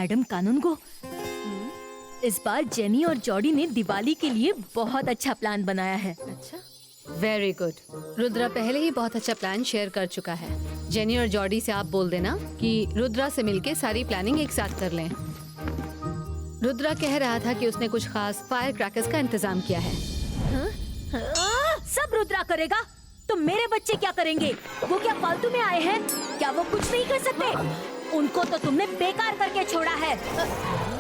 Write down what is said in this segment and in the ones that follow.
Madam कानूनगो, इस बार jenny और Jordi ने दिवाली के लिए बहुत अच्छा प्लान बनाया है। अच्छा, वेरी गुड। रुद्रा पहले ही बहुत अच्छा प्लान शेयर कर चुका है। जेनी और जॉडी से आप बोल देना कि रुद्रा से मिलके सारी प्लानिंग एक साथ कर लें। रुद्रा कह रहा था कि उसने कुछ खास फायर क्रैकर्स का इंतजाम किया है। सब रुद्रा करेगा तो मेरे बच्चे क्या करेंगे? वो क्या फालतू में आए हैं? क्या वो कुछ नहीं कर सकते? उनको तो तुमने बेकार करके छोड़ा है।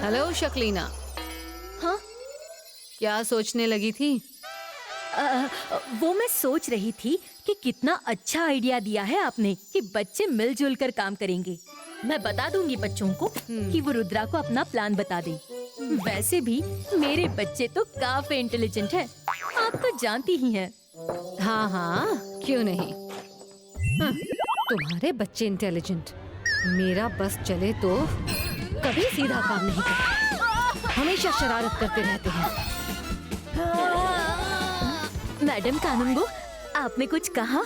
हेलो शक्लीना। हाँ? क्या सोचने लगी थी? वो मैं सोच रही थी कि कितना अच्छा आइडिया दिया है आपने कि बच्चे मिलजुल कर काम करेंगे। मैं बता दूंगी बच्चों को कि वो रुद्रा को अपना प्लान बता दें। वैसे भी मेरे बच्चे तो काफी इंटेलिजेंट है, आप तो जानती ही हैं। हाँ हाँ, क्यों नहीं। हाँ, तुम्हारे बच्चे इंटेलिजेंट, मेरा बस चले तो कभी सीधा काम नहीं करते, हमेशा शरारत करते रहते हैं। मैडम कानूनगो, आपने कुछ कहा?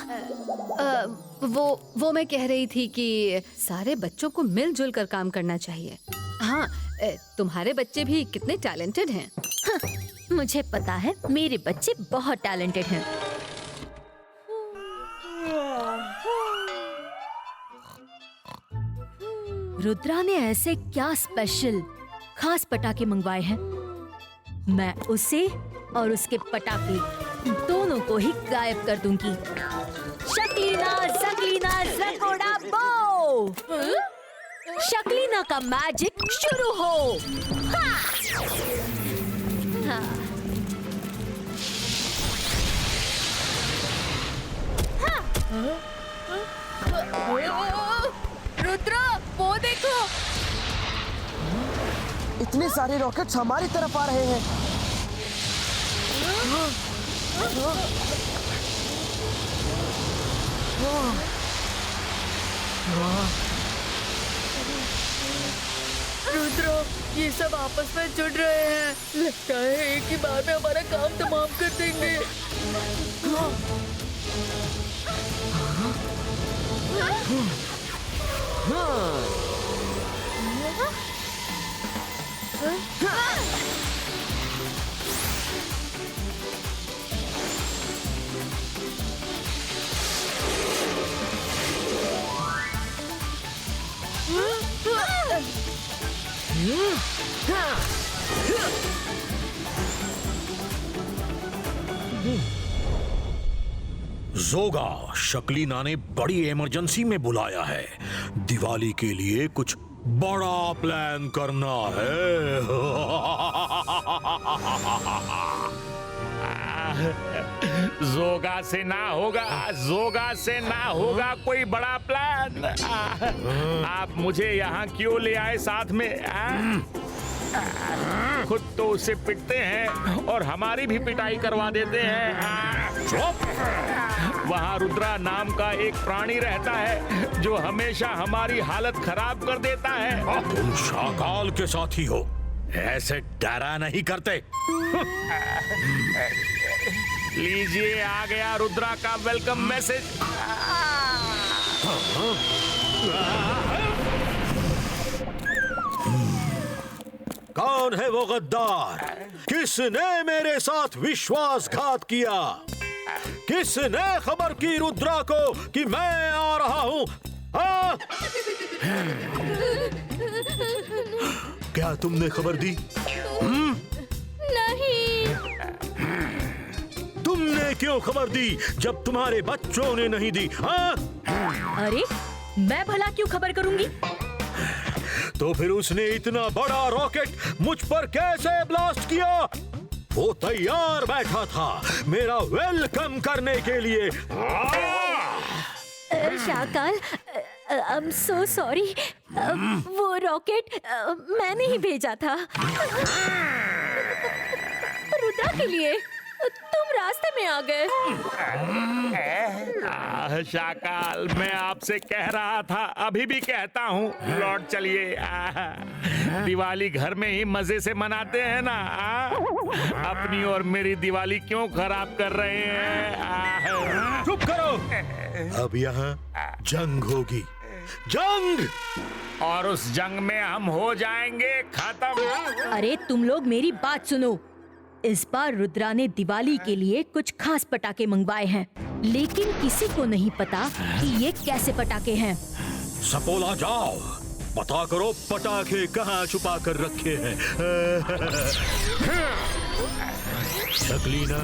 वो मैं कह रही थी कि सारे बच्चों को मिलजुल कर काम करना चाहिए। हाँ, तुम्हारे बच्चे भी कितने टैलेंटेड हैं। हाँ, मुझे पता है मेरे बच्चे बहुत टैलेंटेड हैं। रुद्रा ने ऐसे क्या स्पेशल खास पटाखे मंगवाए हैं? मैं उसे और उसके पटाखे दोनों को ही गायब कर दूंगी। शक्लीना, शकलीना, ज़कोड़ा बो! शकलीना का मैजिक शुरू हो। हाँ! हाँ! रुद्रा, वो देखो। इतने सारे रॉकेट्स हमारी तरफ आ रहे हैं। रुद्र, ये सब आपस में जुड़ रहे हैं। लगता है एक ही बार में हमारा काम तमाम कर देंगे। जोगा, शकलीना ने बड़ी इमरजेंसी में बुलाया है। दिवाली के लिए कुछ बड़ा प्लान करना है। जोगा से ना होगा, जोगा से ना होगा कोई बड़ा प्लान। आप मुझे यहाँ क्यों ले आए साथ में? खुद तो उसे पिटते हैं और हमारी भी पिटाई करवा देते हैं। चुप! वहाँ रुद्रा नाम का एक प्राणी रहता है जो हमेशा हमारी हालत खराब कर देता है। तुम शाकाल के साथी हो, ऐसे डरा नहीं करते। लीजिए, आ गया रुद्रा का वेलकम मैसेज। कौन है वो गद्दार? किसने मेरे साथ विश्वासघात किया? किसने खबर की रुद्रा को कि मैं आ रहा हूँ? क्या तुमने खबर दी? नहीं। तुमने क्यों खबर दी जब तुम्हारे बच्चों ने नहीं दी? अरे, मैं भला क्यों खबर करूंगी? तो फिर उसने इतना बड़ा रॉकेट मुझ पर कैसे ब्लास्ट किया? वो तैयार बैठा था मेरा वेलकम करने के लिए। Shakaal, I am so sorry. वो रॉकेट मैंने ही भेजा था रुद्रा के लिए। तुम रास्ते में आ गए। शाकाल, मैं आपसे कह रहा था, अभी भी कहता हूँ, लौट चलिए। दिवाली घर में ही मजे से मनाते हैं ना। अपनी और मेरी दिवाली क्यों खराब कर रहे हैं? चुप करो। अब यहाँ जंग होगी। जंग! और उस जंग में हम हो जाएंगे खत्म। अरे तुम लोग मेरी बात सुनो। इस बार रुद्रा ने दिवाली के लिए कुछ खास पटाखे मंगवाए हैं, लेकिन किसी को नहीं पता कि ये कैसे पटाखे हैं। सपोला जाओ, पता करो पटाखे कहाँ छुपा कर रखे हैं। शकलीना,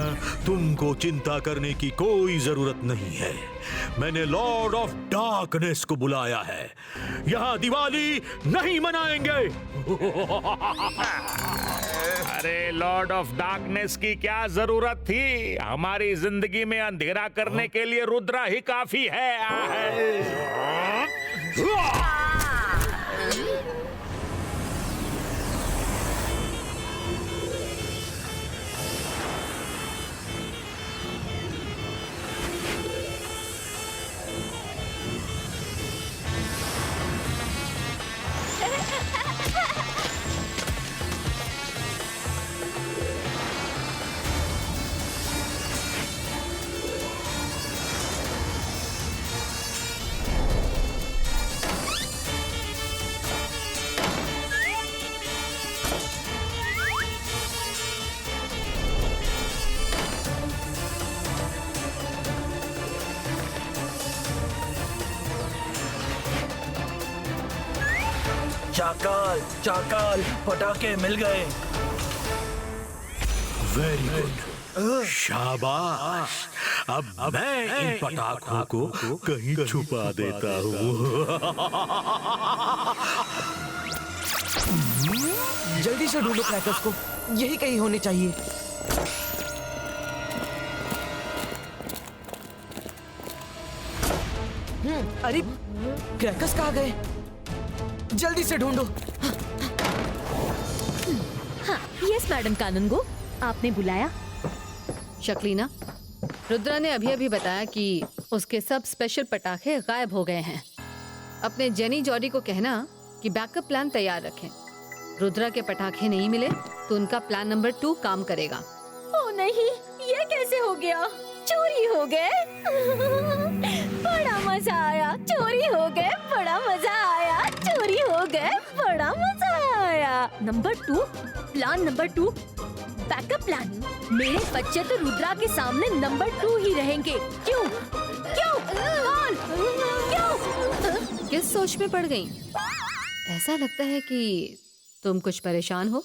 तुमको चिंता करने की कोई जरूरत नहीं है। मैंने लॉर्ड ऑफ डार्कनेस को बुलाया है। यहाँ दिवाली नहीं मनाएंगे। अरे लॉर्ड ऑफ डार्कनेस की क्या जरूरत थी? हमारी जिंदगी में अंधेरा करने के लिए रुद्रा ही काफी है। चाकाल, चाकाल, पटाखे मिल गए। वेरी गुड, शाबाश। अब मैं इन पटाखों को कहीं छुपा देता हूँ। जल्दी से ढूंढो क्रैकर्स को, यही कहीं होने चाहिए। अरे क्रैकर्स कहाँ गए? जल्दी से ढूंढो। हाँ, यस मैडम कानूनगो, आपने बुलाया? शक्लीना, रुद्रा ने अभी अभी बताया कि उसके सब स्पेशल पटाखे गायब हो गए हैं। अपने जेनी जॉडी को कहना कि बैकअप प्लान तैयार रखें। रुद्रा के पटाखे नहीं मिले तो उनका प्लान नंबर 2 काम करेगा। ओ नहीं, ये कैसे हो गया? चोरी हो गए। बड़ा मजा आया। चोरी हो गए, बड़ा मजा आया। चोरी हो गए, बड़ा मजा आया। Number 2, plan number 2, backup plan. मेरे बच्चे तो रुद्रा के सामने नंबर 2 ही रहेंगे। क्यों? क्यों? कौन? क्यों? किस सोच में पड़ गई? ऐसा लगता है कि तुम कुछ परेशान हो।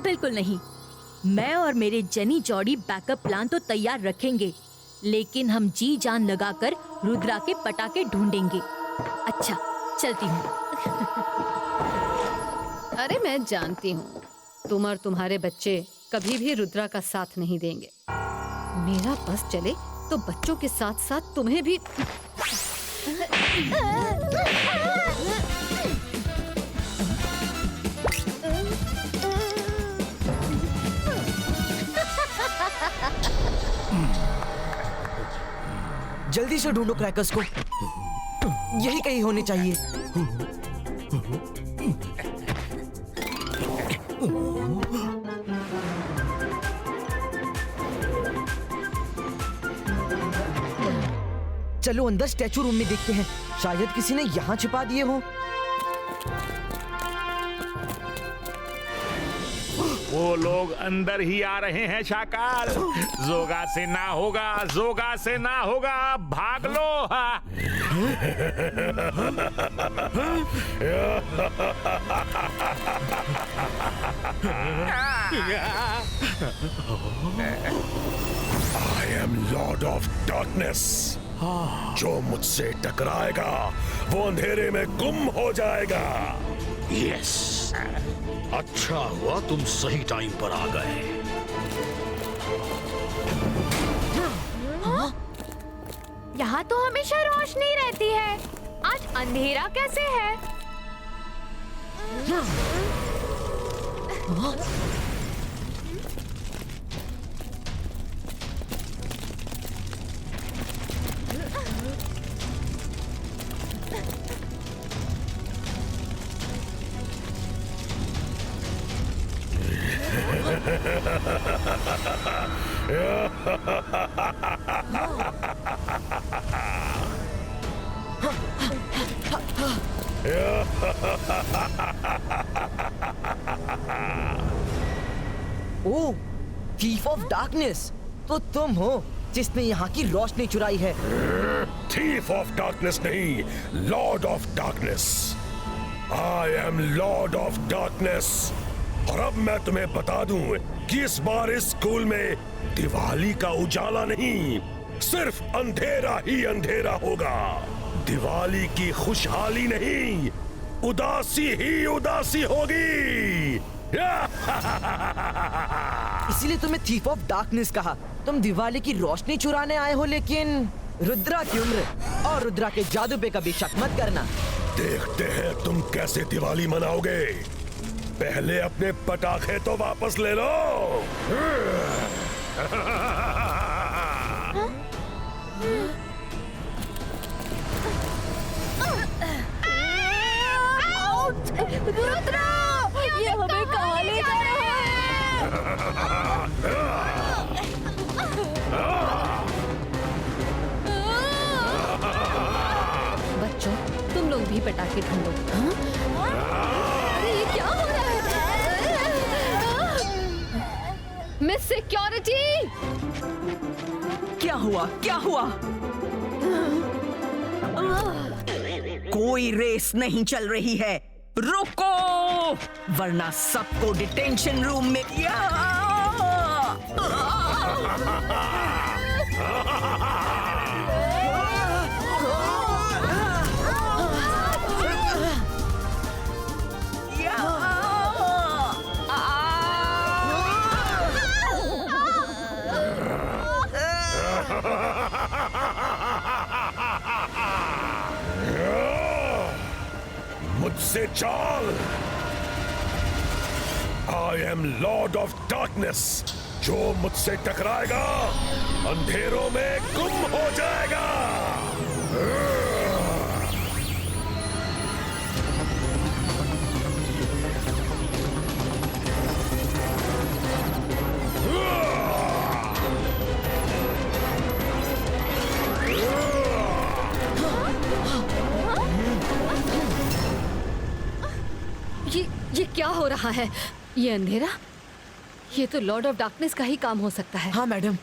बिल्कुल नहीं। मैं और मेरे जेनी जॉडी बैकअप प्लान तो तैयार रखेंगे, लेकिन हम जी जान लगाकर रुद्रा के पटाखे ढूंढेंगे। अच्छा, चलती हूँ। अरे मैं जानती हूँ, तुम और तुम्हारे बच्चे कभी भी रुद्रा का साथ नहीं देंगे। मेरा बस चले तो बच्चों के साथ साथ तुम्हें भी। जल्दी से ढूंढो क्रैकर्स को, यही कहीं होने चाहिए। चलो अंदर स्टैचू रूम में देखते हैं, शायद किसी ने यहाँ छिपा दिए हों। वो लोग अंदर ही आ रहे हैं शाकाल। जोगा से ना होगा, जोगा से ना होगा, भाग लो। I am Lord of Darkness. जो मुझसे टकराएगा वो अंधेरे में गुम हो जाएगा। यस, अच्छा हुआ तुम सही टाइम पर आ गए। यहाँ तो हमेशा रोशनी रहती है, आज अंधेरा कैसे है? ओह, थीफ ऑफ डार्कनेस, तो तुम हो जिसने यहाँ की रोशनी चुराई है। थीफ ऑफ डार्कनेस नहीं, Lord of darkness. I am Lord of darkness. और अब मैं तुम्हें बता दूं कि इस बार इस स्कूल में दिवाली का उजाला नहीं, सिर्फ अंधेरा ही अंधेरा होगा। दिवाली की खुशहाली नहीं, उदासी ही उदासी होगी। इसीलिए तुम्हें थीफ ऑफ डार्कनेस कहा। तुम दिवाली की रोशनी चुराने आए हो, लेकिन रुद्रा की उम्र और रुद्रा के जादू पे कभी शक मत करना। देखते हैं तुम कैसे दिवाली मनाओगे। पहले अपने पटाखे तो वापस ले लो। रुद्रा, ये हमें कहाँ ले जा रहा है? बच्चों, तुम लोग भी पटाखे ढूंढो। अरे ये क्या हो रहा है? मिस सिक्योरिटी, क्या हुआ, क्या हुआ? कोई रेस नहीं चल रही है, रुको, वरना सबको डिटेंशन रूम में। मुझसे चाल। I am Lord of darkness. जो मुझसे टकराएगा अंधेरों में गुम हो जाएगा। ये क्या हो रहा है? ये अंधेरा, ये तो लॉर्ड ऑफ डार्कनेस का ही काम हो सकता है। हाँ मैडम,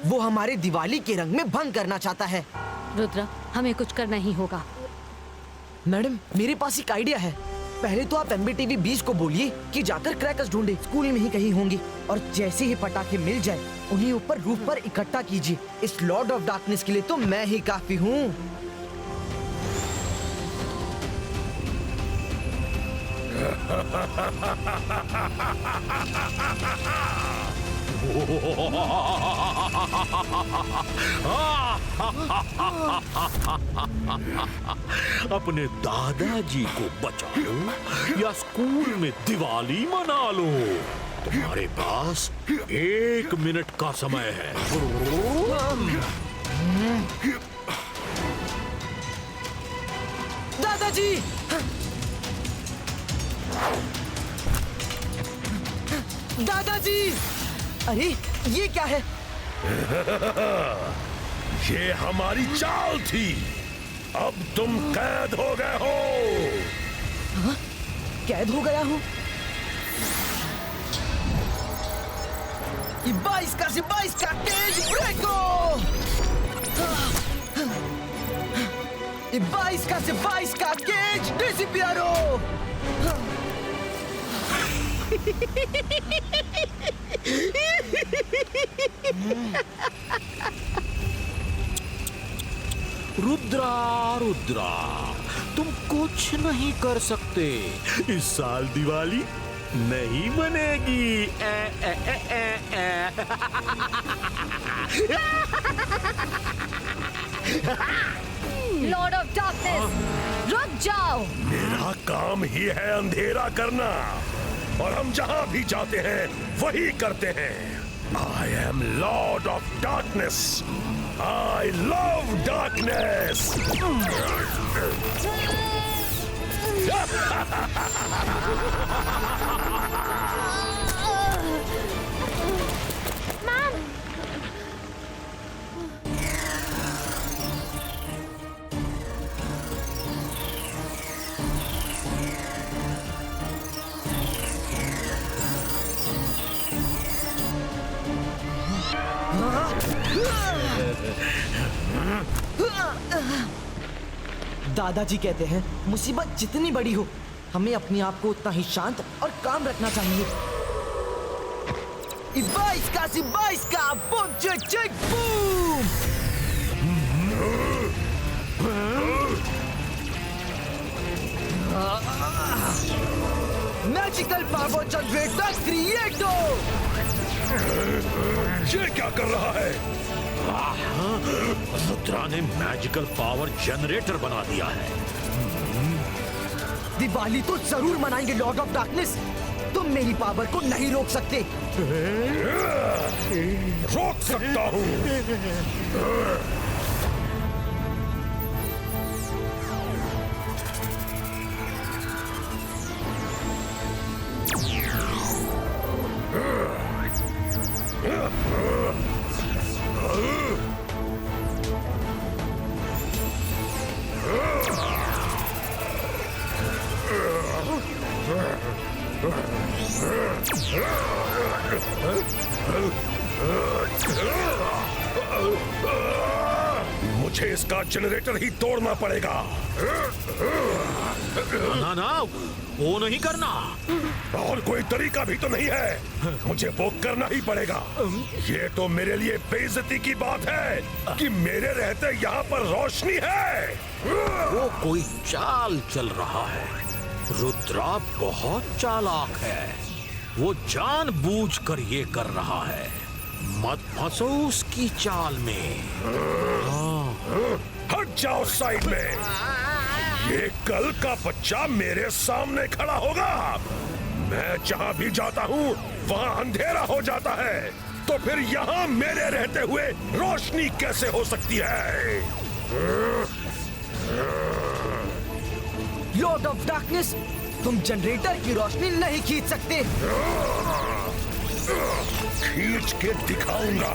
वो हमारे दिवाली के रंग में भंग करना चाहता है। रुद्रा, हमें कुछ करना ही होगा। मैडम, मेरे पास एक आइडिया है। पहले तो आप MBTV 20 को बोलिए कि जाकर क्रैकर्स ढूंढे, स्कूल में ही कहीं होंगी, और जैसे ही पटाखे मिल जाए उन्हें ऊपर रूफ पर इकट्ठा कीजिए। इस लॉर्ड ऑफ डार्कनेस के लिए तो मैं ही काफी हूँ। अपने दादाजी को बचा लो या स्कूल में दिवाली मना लो। तुम्हारे पास 1 मिनट का समय है। दादाजी, दादाजी, अरे ये क्या है? ये हमारी चाल थी। अब तुम कैद हो गए हो। हाँ? कैद हो गया हूँ? 22 का से 22 का तेज ब्रेको। 22 का से 22 का केज डिसिपियरो। रुद्रा, रुद्रा, तुम कुछ नहीं कर सकते। इस साल दिवाली नहीं मनेगी। लॉर्ड ऑफ डार्कनेस, रुक जाओ। मेरा काम ही है अंधेरा करना, और हम जहां भी जाते हैं वही करते हैं। I am Lord of darkness. I love darkness. दादाजी कहते हैं मुसीबत जितनी बड़ी हो हमें अपने आप को उतना ही शांत और काम रखना चाहिए। Ibaiska, boom, chick, boom! Magical power generator creator! ये क्या कर रहा है? रुद्रा ने मैजिकल पावर जनरेटर बना दिया है। दिवाली तो जरूर मनाएंगे लॉर्ड ऑफ डार्कनेस। तुम मेरी पावर को नहीं रोक सकते। रोक सकता हूँ। मुझे इसका जनरेटर ही तोड़ना पड़ेगा। ना ना, वो नहीं करना। और कोई तरीका भी तो नहीं है, मुझे वो करना ही पड़ेगा। ये तो मेरे लिए बेइज्जती की बात है कि मेरे रहते यहाँ पर रोशनी है। वो कोई चाल चल रहा है। रुद्रा बहुत चालाक है। वो जानबूझकर ये कर रहा है। मत फंसो उसकी चाल में। हट जाओ साइड में। ये कल का बच्चा मेरे सामने खड़ा होगा। मैं जहाँ भी जाता हूँ वहाँ अंधेरा हो जाता है, तो फिर यहाँ मेरे रहते हुए रोशनी कैसे हो सकती है? लॉर्ड ऑफ डार्कनेस, तुम जनरेटर की रोशनी नहीं खींच सकते। खींच के दिखाऊंगा।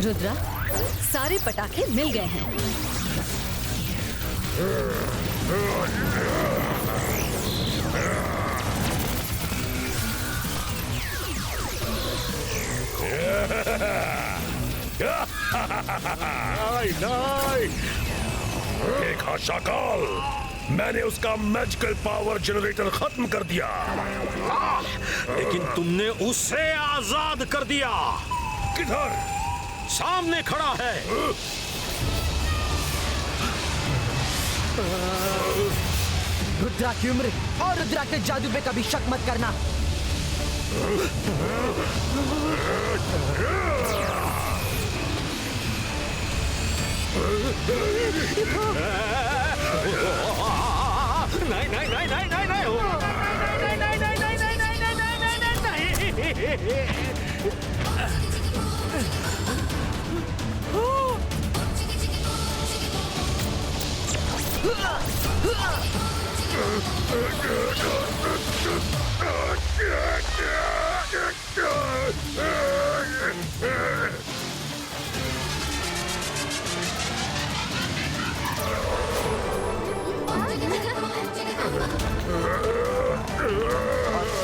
रुद्रा, सारे पटाखे मिल गए हैं। देखा शाकाल, मैंने उसका मैजिकल पावर जनरेटर खत्म कर दिया। लेकिन तुमने उसे आजाद कर दिया। किधर? सामने खड़ा है। रुद्रा की उम्र और रुद्रा के जादू पे कभी शक मत करना। नहीं नहीं नहीं नहीं नहीं नहीं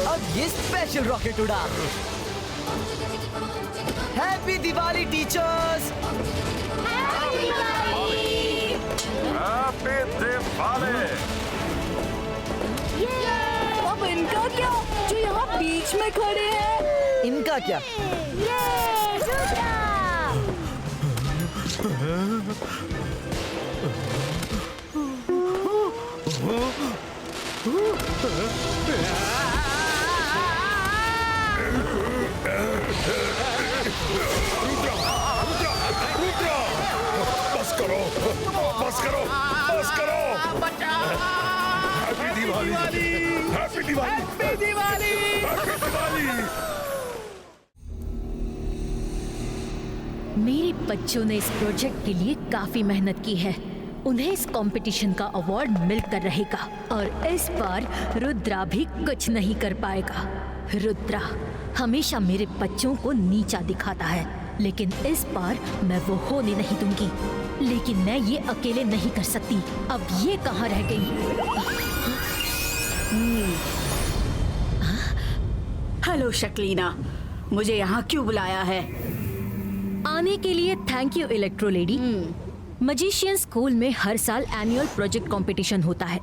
अब ये स्पेशल रॉकेट उड़ा। Happy Diwali teachers. अब इनका क्या, जो यहाँ बीच में खड़े हैं? इनका क्या? बस करो, बस करो, बस करो। Happy Diwali, happy Diwali, happy Diwali, happy Diwali. मेरे बच्चों ने इस प्रोजेक्ट के लिए काफी मेहनत की है। उन्हें इस कंपटीशन का अवार्ड मिलकर रहेगा और इस बार रुद्रा भी कुछ नहीं कर पाएगा। रुद्रा हमेशा मेरे बच्चों को नीचा दिखाता है, लेकिन इस बार मैं वो होने नहीं दूंगी। लेकिन मैं ये अकेले नहीं कर सकती। अब ये कहाँ रह गई? हेलो शक्लीना, मुझे यहाँ क्यों बुलाया है? आने के लिए thank you electro lady. Magician school में हर साल एनुअल प्रोजेक्ट कंपटीशन होता है।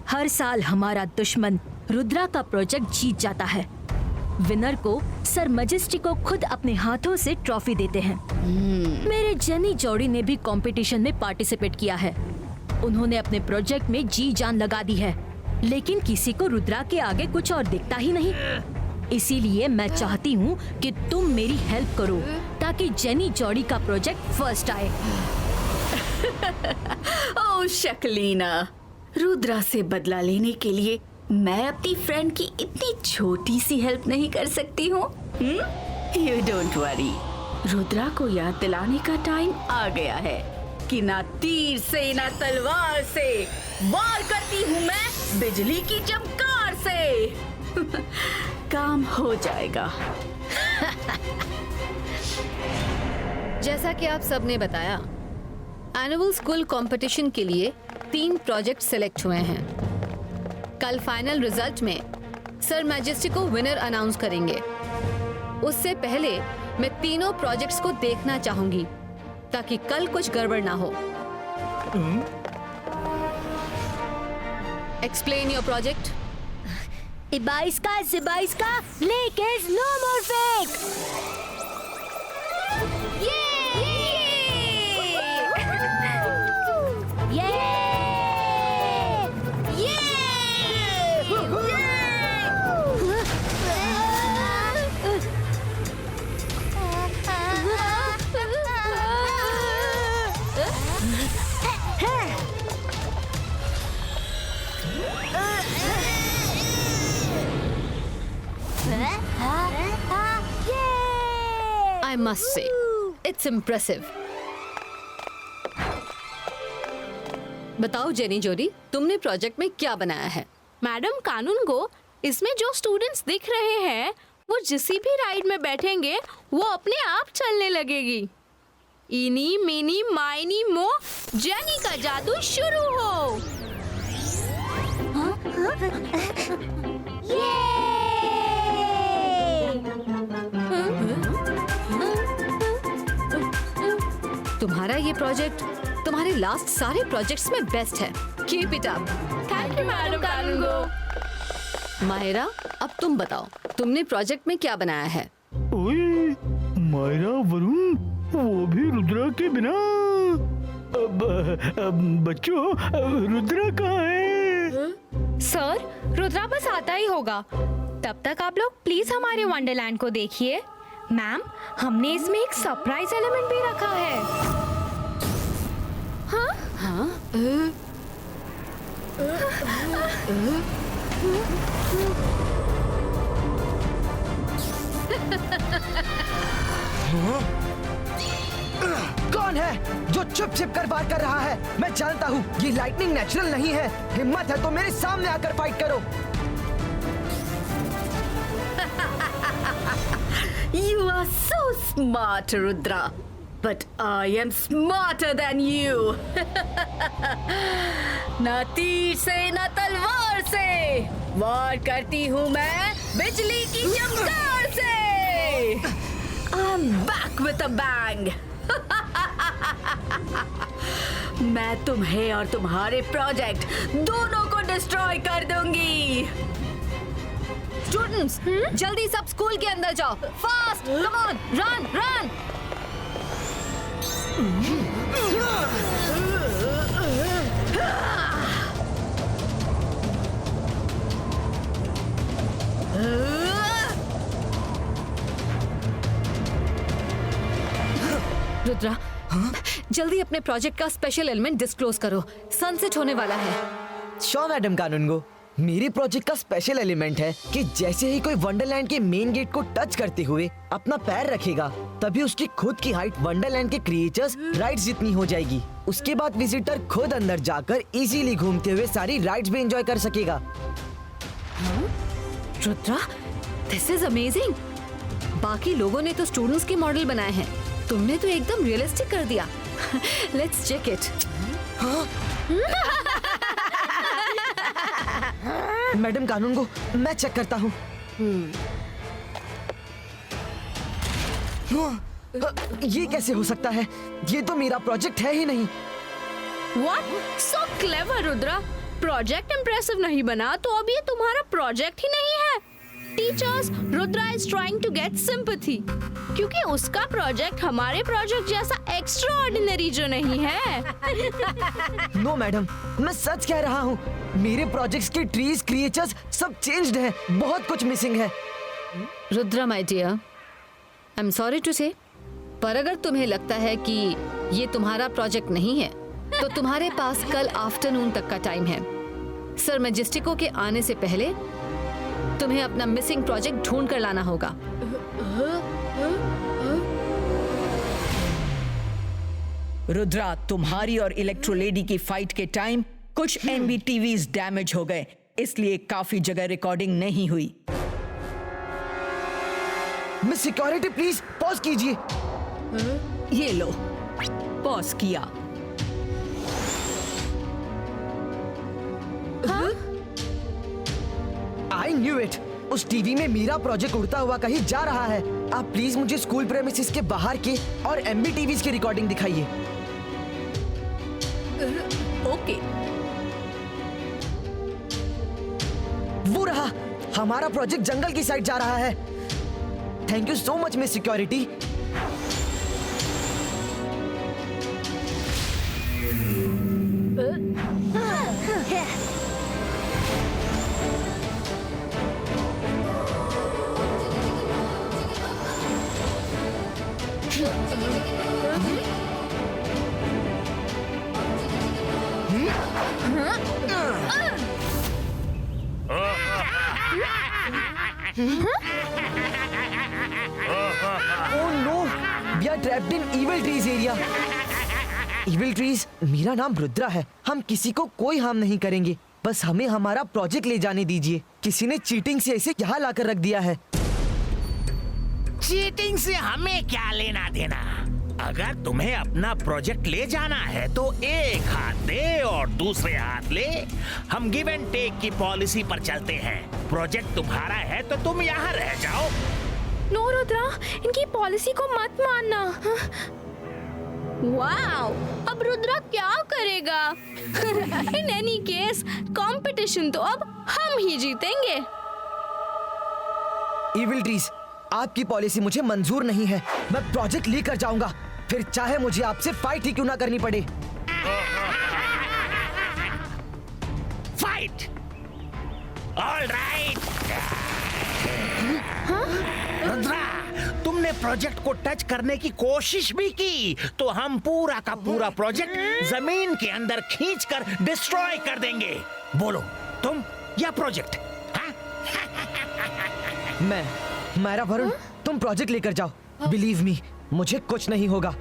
हर साल हमारा दुश्मन रुद्रा का प्रोजेक्ट जीत जाता है। विनर को सर मजिस्टिको खुद अपने हाथों से ट्रॉफी देते हैं। मेरे जेनी जोड़ी ने भी कंपटीशन में पार्टिसिपेट किया है। उन्होंने अपने प्रोजेक्ट में जी जान लगा दी है, लेकिन किसी को रुद्रा के आगे कुछ और दिखता ही नहीं। इसीलिए मैं चाहती हूँ कि तुम मेरी हेल्प करो ताकि जेनी जोड़ी का प्रोजेक्ट फर्स्ट आए। ओह शक्लीना, रुद्रा से बदला लेने के लिए मैं अपनी फ्रेंड की इतनी छोटी सी हेल्प नहीं कर सकती हूँ? यू डोंट वरी, रुद्रा को याद दिलाने का टाइम आ गया है कि ना तीर से ना तलवार से वार करती हूँ मैं बिजली की चमकार से। काम हो जाएगा। जैसा कि आप सबने बताया, एनुअल स्कूल कंपटीशन के लिए 3 प्रोजेक्ट सिलेक्ट हुए हैं। कल फाइनल रिजल्ट में सर मैजेस्टिको विनर अनाउंस करेंगे। उससे पहले मैं तीनों प्रोजेक्ट्स को देखना चाहूंगी ताकि कल कुछ गड़बड़ ना हो। Explain your project. इबाइस्का ज़िबाइस्का लेकिन no more fake. I must say, it's impressive. बताओ जेनी जोरी, तुमने प्रोजेक्ट में क्या बनाया है? मैडम कानून को इसमें जो स्टूडेंट्स दिख रहे हैं वो जिस भी राइड में बैठेंगे वो अपने आप चलने लगेगी। इनी मिनी माइनी मो, जेनी का जादू शुरू हो। तुम्हारा ये प्रोजेक्ट तुम्हारे लास्ट सारे प्रोजेक्ट्स में बेस्ट है। Keep it up. Thank you madam कानून। माहिरा, अब तुम बताओ, तुमने प्रोजेक्ट में क्या बनाया है? ओए, मायरा वरुण, वो भी रुद्रा के बिना। बच्चों, रुद्रा कहाँ है? सर, रुद्रा बस आता ही होगा। तब तक आप लोग प्लीज हमारे वंडरलैंड को देखिए। मैम, हमने इसमें एक सरप्राइज एलिमेंट भी रखा है। हाँ? हाँ? कौन है जो चुप छिप कर बात कर रहा है? मैं जानता हूँ ये लाइटनिंग नेचुरल नहीं है। हिम्मत है तो मेरे सामने आकर फाइट करो। You are so smart, Rudra, but I am smarter than you. ना तीर से ना तलवार से वार करती हूँ मैं बिजली की चमकार से। I'm back with a bang. मैं तुम्हें और तुम्हारे प्रोजेक्ट दोनों को डिस्ट्रॉय कर दूंगी। स्टूडेंट्स, जल्दी सब स्कूल के अंदर जाओ। Fast, come on, run run. Rudra, जल्दी अपने प्रोजेक्ट का स्पेशल एलिमेंट डिस्क्लोज करो। सनसेट होने वाला है। श्योर मैडम कानूनगो, मेरे प्रोजेक्ट का स्पेशल एलिमेंट है कि जैसे ही कोई वंडरलैंड के मेन गेट को टच करते हुए अपना पैर रखेगा, तभी उसकी खुद की हाइट वंडरलैंड के क्रिएचर्स राइड्स जितनी हो जाएगी। उसके बाद विजिटर खुद अंदर जाकर इजीली घूमते हुए सारी राइड्स भी एंजॉय कर सकेगा। Rudra, this is amazing. बाकी लोगों ने तो स्टूडेंट्स के मॉडल बनाए हैं, तुमने तो एकदम रियलिस्टिक कर दिया। Let's check it. मैडम कानून को मैं चेक करता हूँ। ये कैसे हो सकता है? ये तो मेरा प्रोजेक्ट है ही नहीं। What? So clever, Rudra. Project impressive नहीं बना तो अब ये तुम्हारा प्रोजेक्ट ही नहीं है। Teachers, Rudra is trying to get sympathy क्योंकि उसका प्रोजेक्ट हमारे प्रोजेक्ट जैसा एक्स्ट्रा ऑर्डिनरी जो नहीं है। नो मैडम, मैं सच कह रहा हूँ। मेरे प्रोजेक्ट्स के ट्रीज, क्रिएचर्स सब चेंज्ड हैं। बहुत कुछ मिसिंग है। Rudra my dear, I am sorry to say, पर अगर तुम्हें लगता है कि ये तुम्हारा प्रोजेक्ट नहीं है तो तुम्हारे पास कल आफ्टरनून तक का टाइम है। सर मैजेस्टिको के आने से पहले तुम्हें अपना मिसिंग प्रोजेक्ट ढूंढ कर लाना होगा। रुद्रा, तुम्हारी और इलेक्ट्रो लेडी की फाइट के टाइम कुछ एनबीटीवीज डैमेज हो गए, इसलिए काफी जगह रिकॉर्डिंग नहीं हुई। मिस सिक्योरिटी प्लीज पॉज कीजिए। ये लो, पॉज किया। I knew it. उस टीवी में मेरा प्रोजेक्ट उड़ता हुआ कहीं जा रहा है। आप प्लीज मुझे स्कूल प्रेमिसेस के बाहर के और एमबीटीवीज की रिकॉर्डिंग दिखाइए। ओके। वो रहा, हमारा प्रोजेक्ट जंगल की साइड जा रहा है। Thank you so much miss security. Oh no, we are trapped in evil trees area. Evil trees, मेरा नाम रुद्रा है। हम किसी को कोई हार्म नहीं करेंगे, बस हमें हमारा प्रोजेक्ट ले जाने दीजिए। किसी ने चीटिंग से इसे यहाँ लाकर रख दिया है। चीटिंग से हमें क्या लेना देना? अगर तुम्हें अपना प्रोजेक्ट ले जाना है तो एक हाथ दे और दूसरे हाथ ले। हम गिव एंड टेक की पॉलिसी पर चलते हैं। प्रोजेक्ट तुम्हारा है तो तुम यहाँ रह जाओ। नो रुद्रा, इनकी पॉलिसी को मत मानना। वाओ, अब रुद्रा क्या करेगा? इन एनी केस कंपटीशन तो अब हम ही जीतेंगे। Evil trees, आपकी पॉलिसी मुझे मंजूर नहीं है। मैं प्रोजेक्ट लेकर जाऊंगा, फिर चाहे मुझे आपसे फाइट ही क्यों ना करनी पड़े। फाइट? ऑलराइट। रुद्रा, तुमने प्रोजेक्ट को टच करने की कोशिश भी की तो हम पूरा का पूरा प्रोजेक्ट जमीन के अंदर खींचकर डिस्ट्रॉय कर देंगे। बोलो, तुम या प्रोजेक्ट? मेरा वरुण, तुम प्रोजेक्ट लेकर जाओ। बिलीव मी, मुझे कुछ नहीं होगा।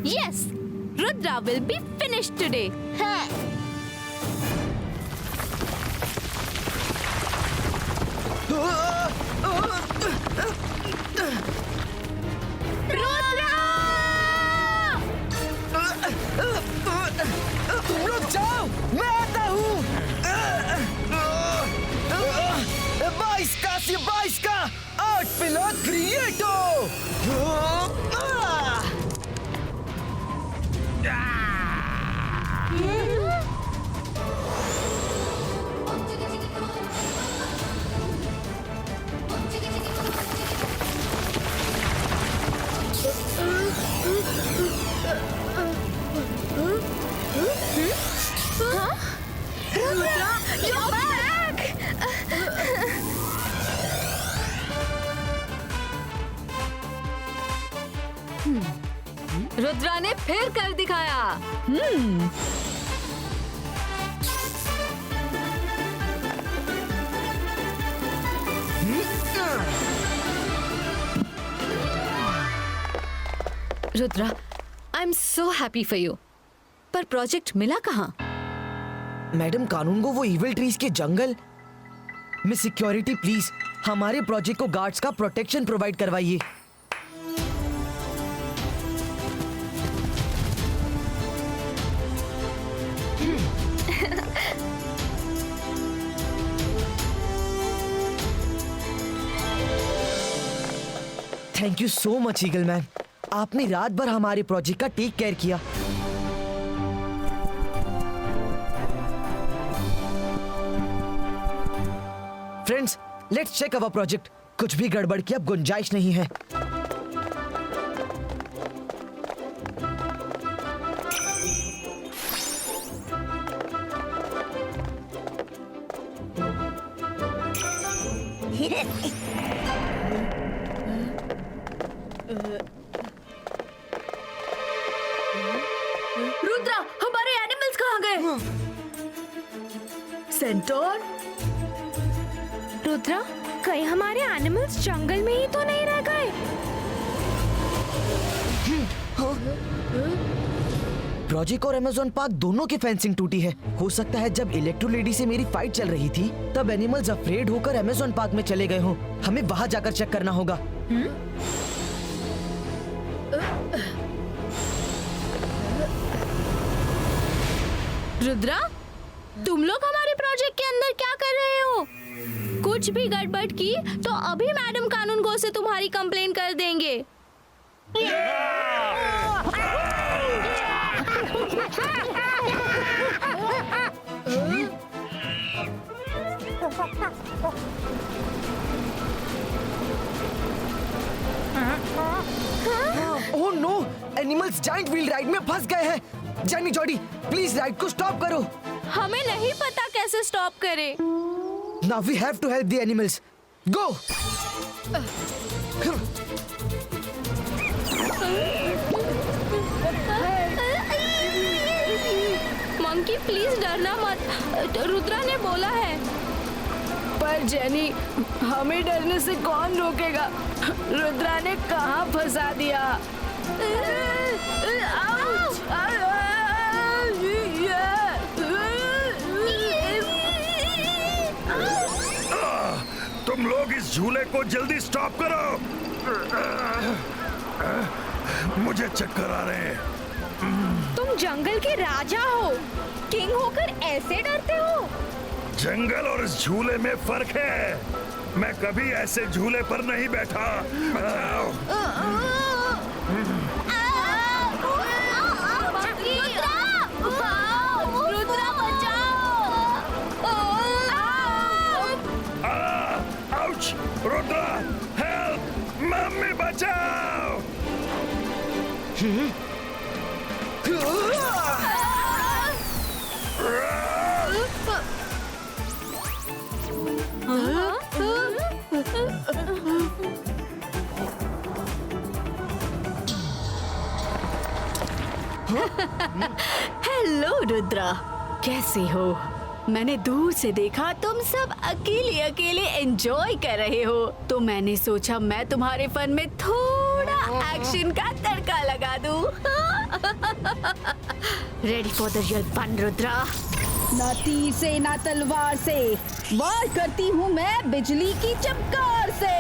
Yes, Rudra will be finished today. तुम लोग जाओ, मैं आता हूँ। 22 का 8 पिला क्रिएटो। रुद्रा ने फिर कर दिखाया। Rudra, I am so happy for you. पर प्रोजेक्ट मिला कहाँ? मैडम कानून को वो इविल ट्रीज के जंगल। मिस सिक्योरिटी प्लीज हमारे प्रोजेक्ट को गार्ड्स का प्रोटेक्शन प्रोवाइड करवाइए। Thank you so much eagle man, आपने रात भर हमारे प्रोजेक्ट का टेक केयर किया। Friends, let's check our project. कुछ भी गड़बड़ की अब गुंजाइश नहीं है। रुद्रा, हमारे एनिमल्स कहाँ गए? सेंटोर? रुद्रा, कहीं हमारे एनिमल्स जंगल में ही तो नहीं रह गए? प्रोजेक्ट और अमेज़न पार्क दोनों की फेंसिंग टूटी है। हो सकता है जब इलेक्ट्रो लेडी से मेरी फाइट चल रही थी तब एनिमल्स अफ्रेड होकर अमेज़न पार्क में चले गए हों। हमें वहां जाकर चेक करना होगा। रुद्रा, तुम लोग हमारे प्रोजेक्ट के अंदर क्या कर रहे हो? कुछ भी गड़बड़ की तो अभी मैडम कानून गो से तुम्हारी कंप्लेन कर देंगे। Oh no, animals giant wheel ride में फंस गए हैं। जेनी जॉडी, प्लीज राइड को स्टॉप करो। हमें नहीं पता कैसे स्टॉप करें। Now we have to help the animals. Go. Monkey please डरना मत, रुद्रा ने बोला है। पर जेनी, हमें डरने से कौन रोकेगा? रुद्रा ने कहाँ फंसा दिया? तुम लोग इस झूले को जल्दी स्टॉप करो। मुझे चक्कर आ रहे हैं। तुम जंगल के राजा हो, किंग होकर ऐसे डरते हो? जंगल और इस झूले में फर्क है। मैं कभी ऐसे झूले पर नहीं बैठा। बचाओ। रुद्रा बचाओ। आउच! रुद्रा, हेल्प! मम्मी बचाओ! हेलो रुद्रा, कैसे हो? मैंने दूर से देखा तुम सब अकेले अकेले एंजॉय कर रहे हो, तो मैंने सोचा मैं तुम्हारे फन में थोड़ा एक्शन का तड़का लगा दूं। Ready for the real fun Rudra? ना तीर से ना तलवार से, वार करती हूँ मैं बिजली की चमकार से।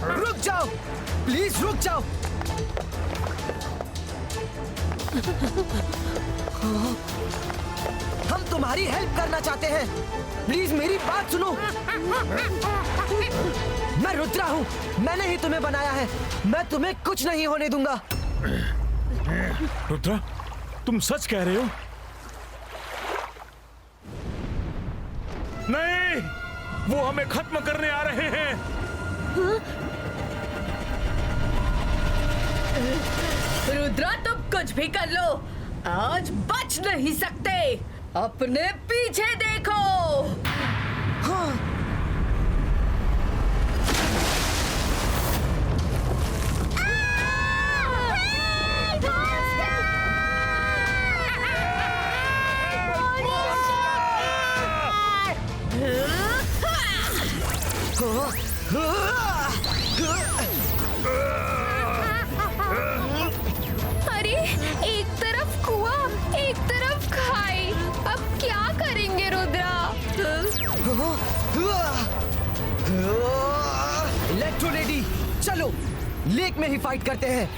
रुक जाओ, प्लीज रुक जाओ। हम तुम्हारी हेल्प करना चाहते हैं, प्लीज मेरी बात सुनो। मैं रुद्रा हूँ, मैंने ही तुम्हें बनाया है, मैं तुम्हें कुछ नहीं होने दूंगा। रुद्रा, तुम सच कह रहे हो? नहीं, वो हमें खत्म करने आ रहे हैं। रुद्रा तुम कुछ भी कर लो, आज बच नहीं सकते। अपने पीछे देखो। हाँ। अरे एक तरफ कुआं, एक तरफ खाई, अब क्या करेंगे रुद्रा? इलेक्ट्रो लेडी, चलो लेक में ही फाइट करते हैं।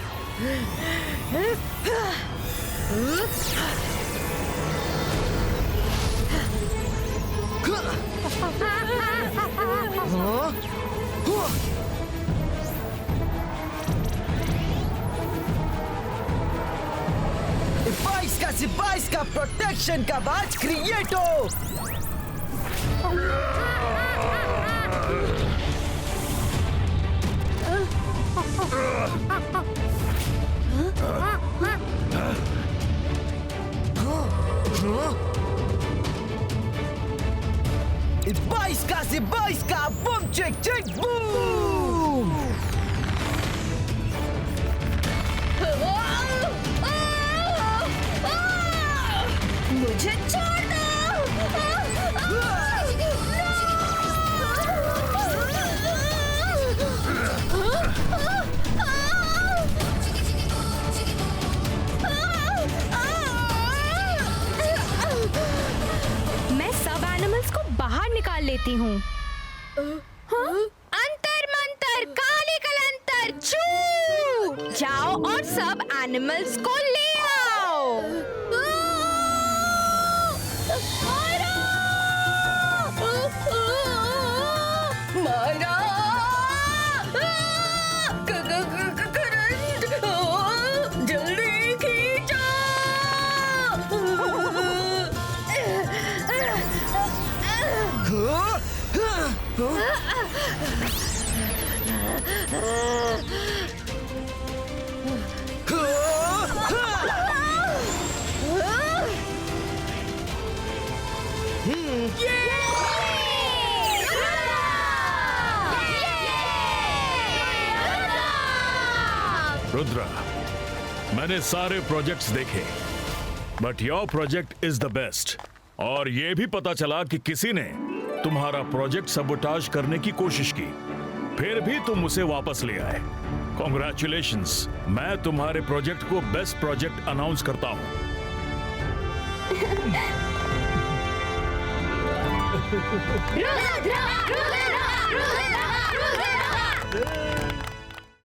बाइस का प्रोटेक्शन का बाज क्रिएटो। बाइस का बूम चेक चेक बूम। मुझे छोड़ दो। मैं सब एनिमल्स को बाहर निकाल लेती हूँ। अंतर मंतर काली कलंतर छू, जाओ और सब एनिमल्स को ले आओ। मारा जल्दी खींचो। रुद्रा, मैंने सारे प्रोजेक्ट्स देखे, but your project is the best. और ये भी पता चला कि किसी ने तुम्हारा प्रोजेक्ट सबोटाज करने की कोशिश की, फिर भी तुम उसे वापस ले आए। कॉन्ग्रेचुलेशंस, मैं तुम्हारे प्रोजेक्ट को बेस्ट प्रोजेक्ट अनाउंस करता हूं। रुद्रा, रुद्रा, रुद्रा, रुद्रा, रुद्रा।